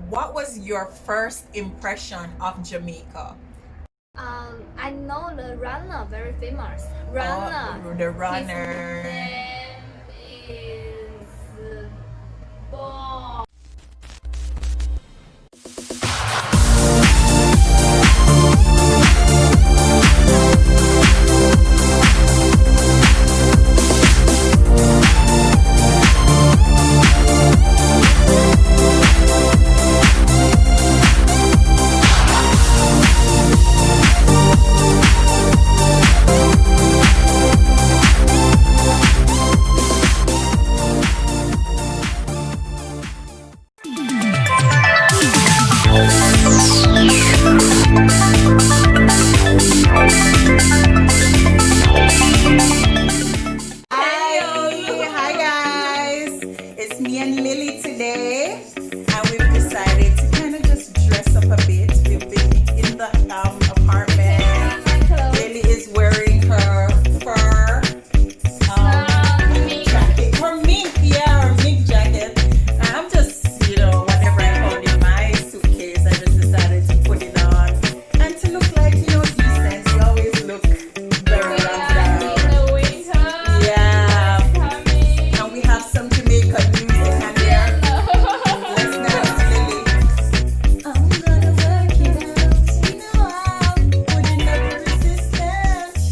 what was your first impression of Jamaica? I know the runner, very famous runner. Oh, the His runner. name is Bob. Hi guys. It's me and Lily today, and we've decided to kind of just dress up a bit. We've been in the apartment. Lily is wearing her fur jacket, her mink, her mink jacket. And I'm just, whatever I found in my suitcase, I just decided to put it on and to look like, decent. You always look very yeah. And we have some Jamaican music and there. Let's dance, Lily. I'm gonna work it out. I'm putting up resistance.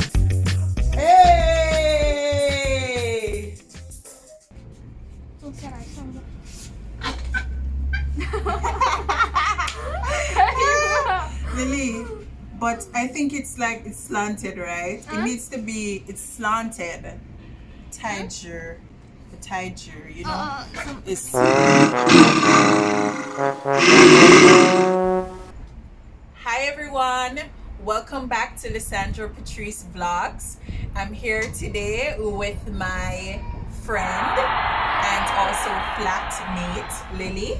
Hey! Lily, but I think it's slanted, right? It needs to be, it's slanted. Tiger. The tiger, It's Hi everyone, welcome back to Lisandra Patrice Vlogs. I'm here today with my friend and also flatmate Lily.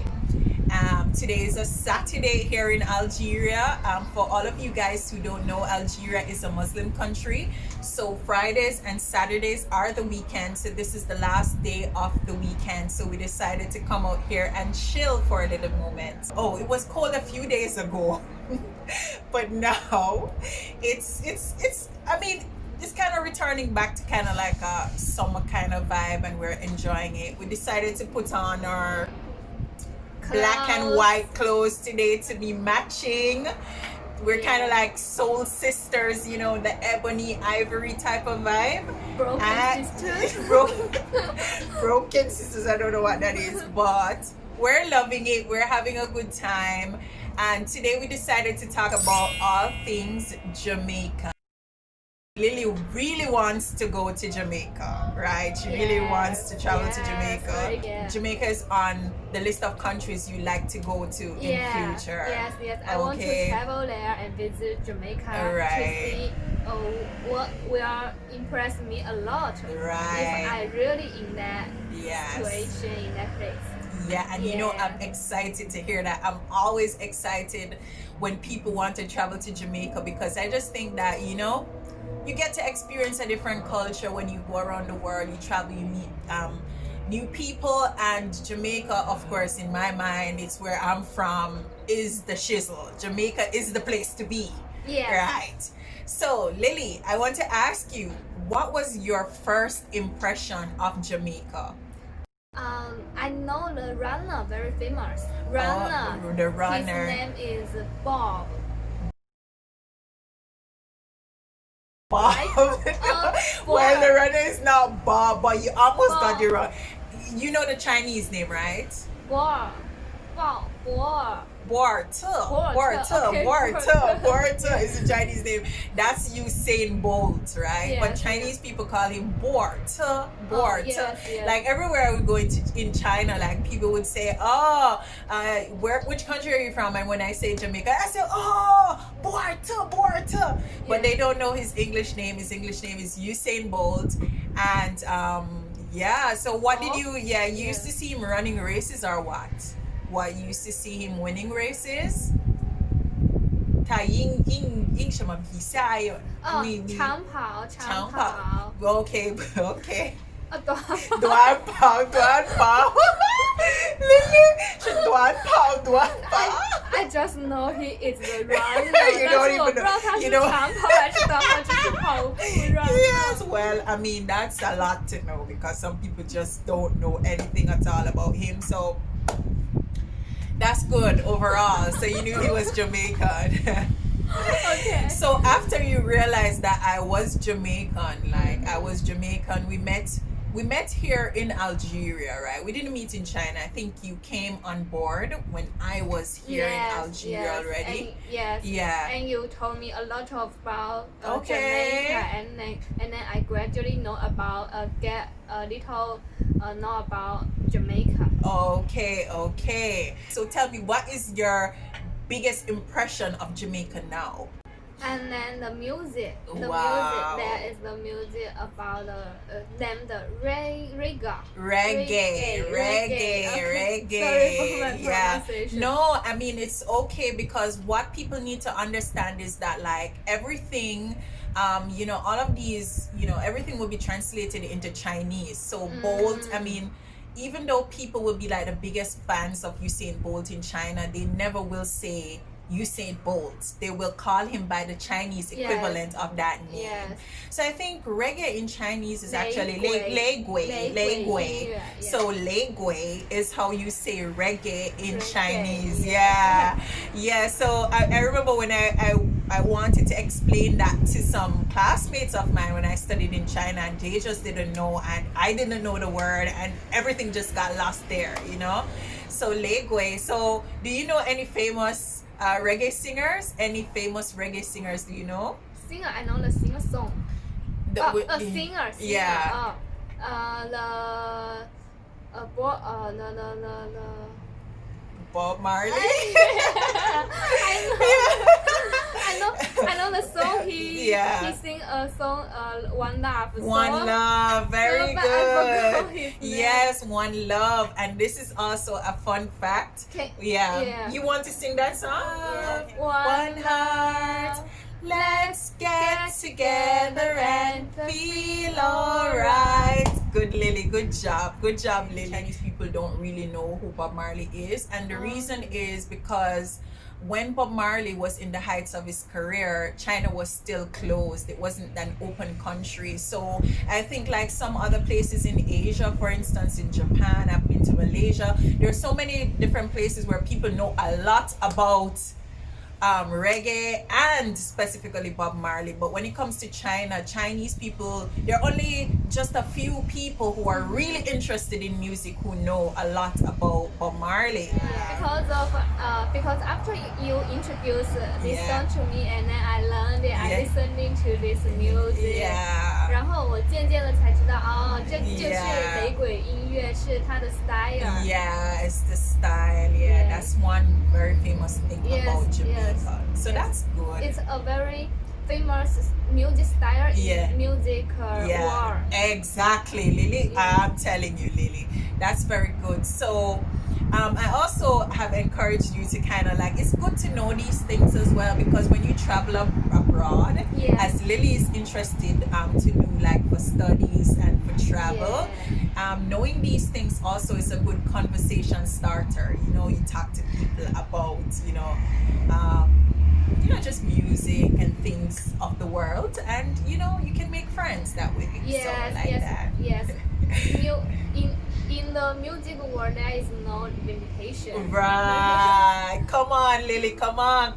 Today is a Saturday here in Algeria. For all of you guys who don't know, Algeria is a Muslim country. So Fridays and Saturdays are the weekend. So this is the last day of the weekend. So we decided to come out here and chill for a little moment. Oh, it was cold a few days ago. But now it's kind of returning back to kind of like a summer kind of vibe, and we're enjoying it. We decided to put on our black and white clothes today to be matching. We're kind of like soul sisters, the ebony ivory type of vibe. Broken sisters. Broken sisters, I don't know what that is, but we're loving it. We're having a good time. And today we decided to talk about all things Jamaica. Lily really wants to go to Jamaica, right? She really wants to travel to Jamaica. Yeah. Jamaica is on the list of countries you like to go to in future. Yes. I want to travel there and visit Jamaica to see what will impress me a lot. Right. If I really in that situation, in that place. Yeah, and I'm excited to hear that. I'm always excited when people want to travel to Jamaica, because I just think that, you get to experience a different culture when you go around the world. You travel, you meet new people, and Jamaica, of course, in my mind, it's where I'm from, is the shizzle. Jamaica is the place to be. Yeah. Right. So, Lily, I want to ask you, what was your first impression of Jamaica? I know the runner, very famous runner. Oh, the runner. His name is Bob. Bob. Well, the runner is not Bob, but you almost got it wrong. You know the Chinese name, right? Bob. Borta is the Chinese name. That's Usain Bolt, right? But Chinese people call him Borta. Like everywhere we go in China, like people would say, which country are you from? And when I say Jamaica, I say, Borta. But they don't know his English name. His English name is Usain Bolt. And so what did you used to see him running races or what? What, you used to see him winning races? 他赢什么比赛？长跑。Okay. 短跑。短跑，短跑。Lily 是短跑，短跑。I just know he is the runner. You don't even know. 但是我不知道他是长跑还是短跑，就是跑步 runner. Yes, well, I mean, that's a lot to know because some people just don't know anything at all about him. So that's good overall. So you knew he was Jamaican. Okay. So after you realized that I was Jamaican, like I was Jamaican, we met here in Algeria, right? We didn't meet in China. I think you came on board when I was here in Algeria already. And, Yeah. And you told me a lot about Okay. Jamaica, and then I gradually know about get a little know about Jamaica. Okay. So tell me, what is your biggest impression of Jamaica now? And then the music, Wow. there is the music about the reggae. Reggae. Sorry for my Yeah. pronunciation. No, I mean it's okay because what people need to understand is that like everything, all of these, everything will be translated into Chinese. So Bolt, I mean, even though people will be like the biggest fans of Usain Bolt in China, they never will say Usain Bolt. They will call him by the Chinese equivalent of that name. Yes. So I think reggae in Chinese is actually Lei Gui. Yeah. So Lei Gui is how you say reggae in Chinese. Yeah. Yeah. So I remember when I wanted to explain that to some classmates of mine when I studied in China, and they just didn't know, and I didn't know the word, and everything just got lost there, So Lei Gui. So do you know any famous reggae singers? Any famous reggae singers do you know? Singer, I know the singer song. Singer. Yeah. Bob Marley. I know the song he sing a song One Love. One Love, very but I forgot good. his name. Yes, One Love, and this is also a fun fact. Yeah. You want to sing that song? Yeah. One heart, let's get together and feel alright. Good, Lily. Good job, Lily. Chinese people don't really know who Bob Marley is, and the reason is because when Bob Marley was in the heights of his career, China was still closed. It wasn't an open country. So I think like some other places in Asia, for instance, in Japan, I've been to Malaysia. There are so many different places where people know a lot about reggae and specifically Bob Marley. But when it comes to China, Chinese people, there are only just a few people who are really interested in music who know a lot about Bob Marley. Because after you introduced this song to me, and then I learned it, I listening to this music. 然后我渐渐的才知道，这就是雷鬼音乐，是它的 style. Yeah, it's the style. That's one very famous thing about Jamaica. So that's good. It's a very famous music style in music world. Exactly, Lily. I'm telling you, Lily. That's very good. So I also have encouraged you to kind of like, it's good to know these things as well, because when you travel abroad, as Lily is interested to do like for studies and for travel, knowing these things also is a good conversation starter. You talk to people about, just music and things of the world, and you can make friends that way. Yes. In the music world, there is no limitation. Right. Come on, Lily. Come on.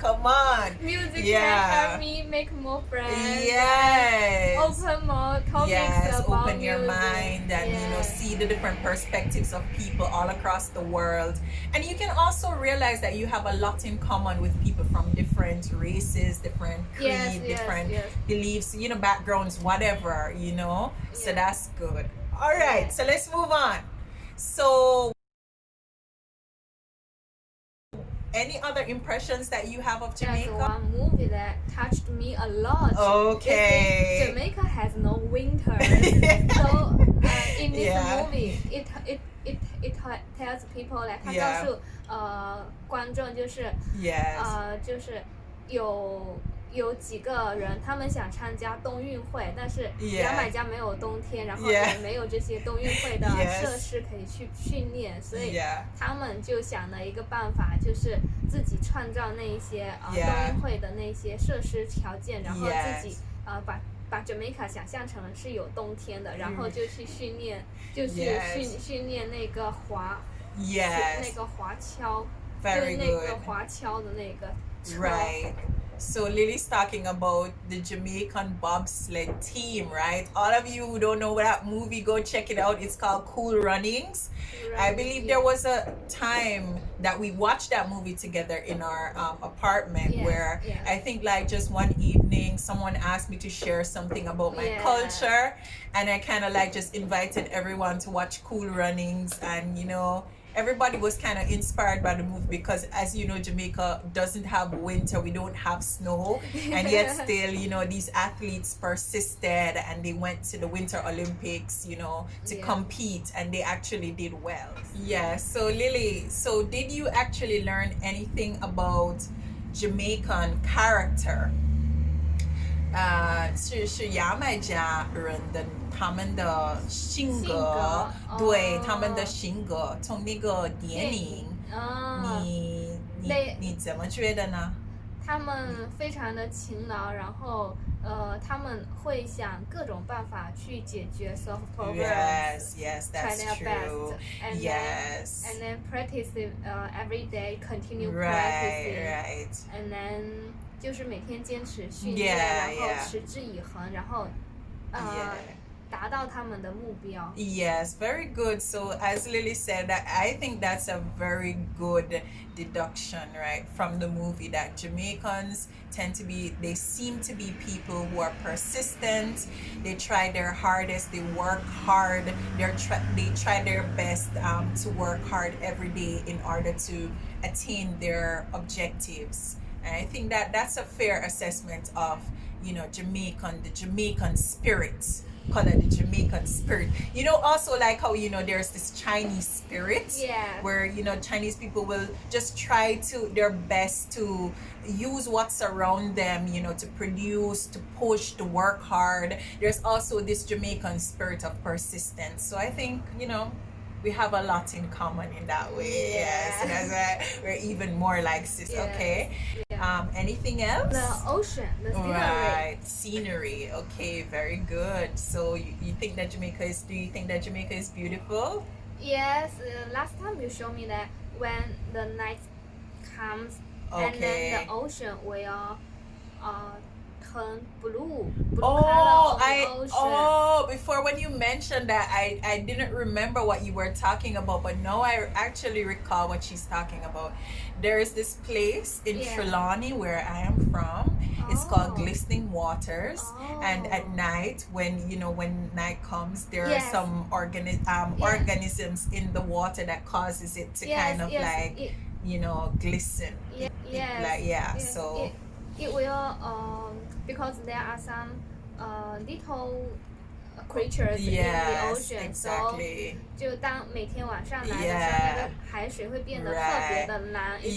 Music can help me make more friends. Yes. Open more topics about open your music. mind and see the different perspectives of people all across the world. And you can also realize that you have a lot in common with people from different races, different creed, different beliefs, backgrounds, whatever, So that's good. All right, so let's move on. So any other impressions that you have of Jamaica? There's one movie that touched me a lot. Okay. Jamaica has no winter. So in this movie, it tells people like 它告诉观众就是就是有有几个人，他们想参加冬运会，但是牙买加没有冬天，然后也没有这些冬运会的设施可以去训练，所以他们就想了一个办法，就是自己创造那一些冬运会的那些设施条件，然后自己把 Jamaica 想象成是有冬天的，然后就去训练，训练那个那个滑橇，就是那个滑橇的那个车。Right. So Lily's talking about the Jamaican bobsled team, right? All of you who don't know that movie, go check it out. It's called Cool Runnings. I believe there was a time that we watched that movie together in our apartment where I think like just one evening someone asked me to share something about my culture, and I kind of like just invited everyone to watch Cool Runnings, and you know, everybody was kind of inspired by the movie because, as you know, Jamaica doesn't have winter, we don't have snow, and yet still, you know, these athletes persisted and they went to the Winter Olympics, you know, to compete, and they actually did well. Yeah, so Lily, so did you actually learn anything about Jamaican character? 是牙买加人的他们的性格，对他们的性格，从那个电影，你怎么觉得呢？他们非常的勤劳，然后他们会想各种办法去解决 solve problems. Yes, try that's their true. Best. And then practice it every day, continue practicing. Right. And then 就是每天坚持训练，然后持之以恒，然后达到他们的目标。Yes, very good. So as Lily said, I think that's a very good deduction, right, from the movie, that Jamaicans they seem to be people who are persistent. They try their hardest. They work hard. They try their best to work hard every day in order to attain their objectives. And I think that that's a fair assessment of, you know, the Jamaican spirit. Call it the Jamaican spirit. You know, also like how, you know, there's this Chinese spirit, where, you know, Chinese people will just try their best to use what's around them, you know, to produce, to push, to work hard. There's also this Jamaican spirit of persistence. So I think, you know, we have a lot in common in that way. Yes, that's why we're even more like sis. Okay. Anything else? The ocean, the scenery. Right, scenery. Okay, very good. So do you think that Jamaica is beautiful? Yes. Last time you showed me that when the night comes, and then the ocean will turn blue color of the ocean. Before when you mentioned that, I didn't remember what you were talking about, but now I actually recall what she's talking about. There is this place in Trelawney where I am from. It's called Glistening Waters, and at night, when night comes, there are some organisms in the water that causes it to kind of like, you know, glisten. So it will because there are some little creatures in the ocean. Exactly. So 就当每天晚上来的时候，那个海水会变得特别的蓝，会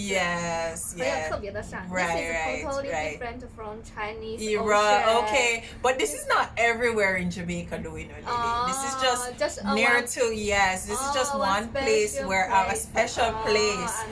有特别的闪。This is totally different from Chinese ocean. Okay, but this is not everywhere in Jamaica, do we know, Lily? This is just near to this is just one place where a special place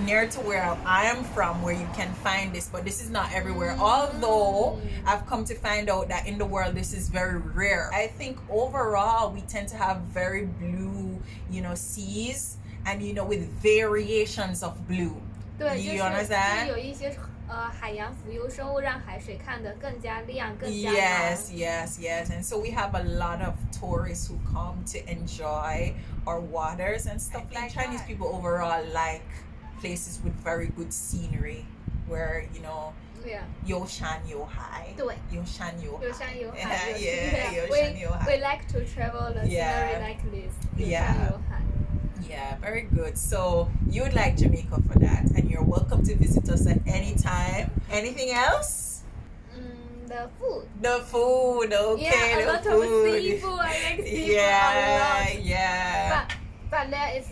near to where I am from, where you can find this, but this is not everywhere. Although I've come to find out that in the world this is very rare. I think overall we tend to have very blue, you know, seas, and you know, with variations of blue. 对， you understand? 有一些海洋浮游生物让海水看得更加亮，更加蓝。Yes. And so we have a lot of tourists who come to enjoy our waters and stuff like that. Chinese people overall like places with very good scenery, where, you know, 有山有海。对，有山有海。有山有海。有山有海。We like to travel the scenery like this. 有山有海。Yeah, very good. So you would like Jamaica for that, and you're welcome to visit us at any time. Anything else? The food. The food, okay. Yeah, a lot of seafood. I like seafood a lot. Yeah. But there is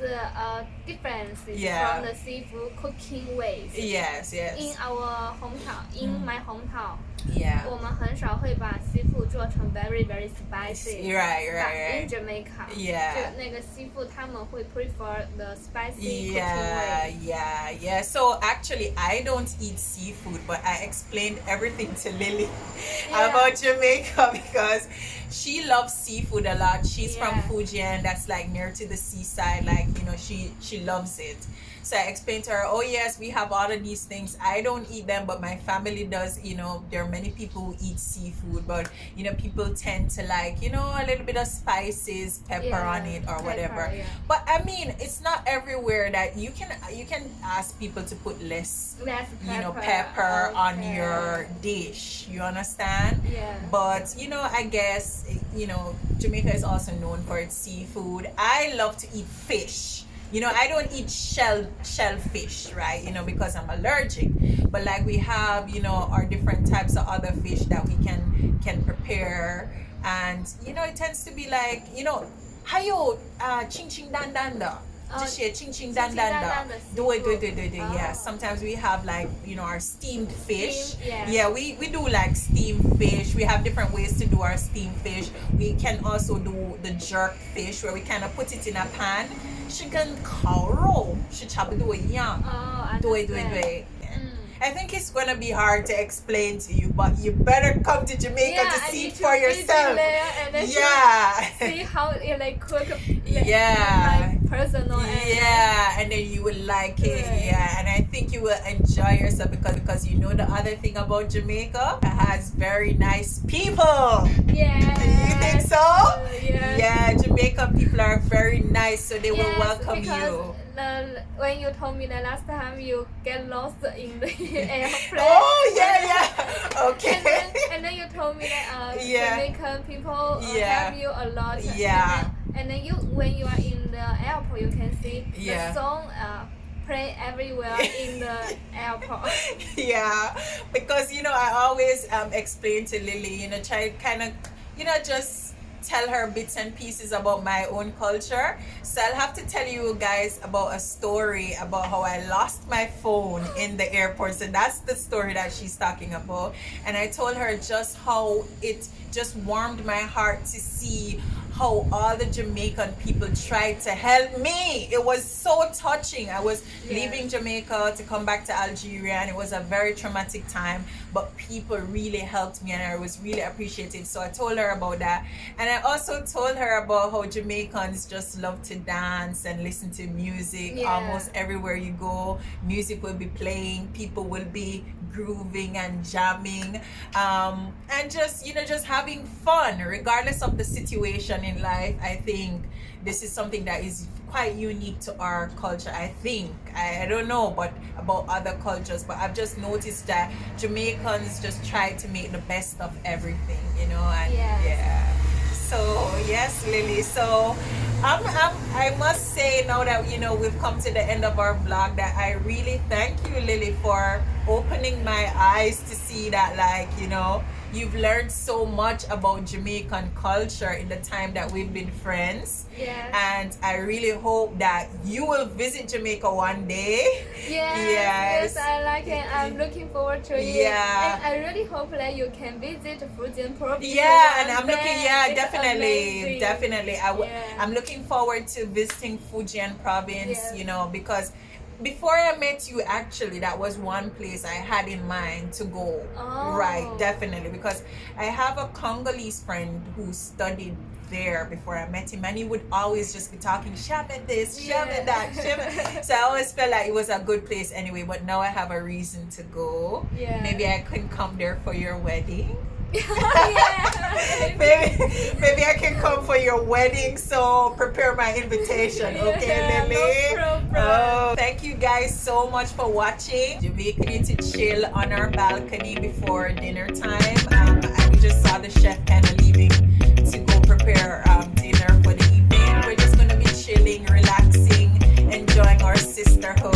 differences Yeah. from the seafood cooking ways. Yes, yes. In our hometown, in my hometown, Yeah. 我们很少会把 seafood 做成 very very spicy. Right, But right, in Jamaica, Yeah. 就那个 seafood 他们会 prefer the spicy cooking Yeah, way. yeah. So actually, I don't eat seafood, but I explained everything to Lily Yeah. about Jamaica because she loves seafood a lot. She's from Yeah. Fujian, that's like near to the seaside. Like, you know, she loves it. So I explained to her, oh yes, we have all of these things. I don't eat them, but my family does. You know, there are many people who eat seafood, but you know, people tend to like, you know, a little bit of spices, pepper on it or whatever. Yeah. But I mean, it's not everywhere that you can ask people to put less pepper on your dish. You understand? Yeah. But you know, I guess, you know, Jamaica is also known for its seafood. I love to eat fish. You know, I don't eat shellfish, right? You know, because I'm allergic. But like we have, you know, our different types of other fish that we can prepare, and you know, it tends to be like, you know, hayo ching ching dan dan da. Ching ching dan dan da. Do it. Yeah. Sometimes we have like, you know, our steamed fish. Yeah, we do like steamed fish. We have different ways to do our steamed fish. We can also do the jerk fish where we kind of put it in a pan. 是跟烤肉是差不多一样。对。I think it's gonna be hard to explain to you, but you better come to Jamaica to see it for yourself. See how they cook. Yeah. Like personal. And then you will like it. Yeah, and I think you will enjoy yourself because you know the other thing about Jamaica, it has very nice people. Yeah. You think so? Yeah. Jamaican people are very nice, so they will welcome you. When you told me that last time you get lost in the airplane. Oh yeah. Okay. And then you told me that Jamaican people help you a lot. Yeah. And then when you are in the airport, you can see the song play everywhere in the airport. Yeah, because you know, I always explain to Lily, you know, try kind of, you know, just tell her bits and pieces about my own culture. So I'll have to tell you guys about a story about how I lost my phone in the airport. So that's the story that she's talking about. And I told her just how it just warmed my heart to see how all the Jamaican people tried to help me. It was so touching. I was leaving Jamaica to come back to Algeria, and it was a very traumatic time, but people really helped me and I was really appreciative. So I told her about that. And I also told her about how Jamaicans just love to dance and listen to music. Almost everywhere you go, music will be playing, people will be grooving and jamming, and just, you know, just having fun regardless of the situation in life. I think this is something that is quite unique to our culture. I think, I don't know but about other cultures, but I've just noticed that Jamaicans just try to make the best of everything, you know. And so yes, Lily, so I must say now that, you know, we've come to the end of our vlog, that I really thank you, Lily, for opening my eyes to see that, like, you know, you've learned so much about Jamaican culture in the time that we've been friends. And I really hope that you will visit Jamaica one day. Yes, I like it. I'm looking forward to it. And I really hope that you can visit Fujian province. And I'm looking, definitely. I'm looking forward to visiting Fujian province, you know, because before I met you, actually, that was one place I had in mind to go. Right, definitely, because I have a Congolese friend who studied there before I met him, and he would always just be talking shaman this, shaman that, shaman. So I always felt like it was a good place anyway, but now I have a reason to go. Maybe I can come there for your wedding. Maybe I can come for your wedding, so prepare my invitation. Okay, Lily? No problem. Thank you guys so much for watching. We need to chill on our balcony before dinner time. I just saw the chef kind of leaving to go prepare dinner for the evening. We're just going to be chilling, relaxing, enjoying our sisterhood.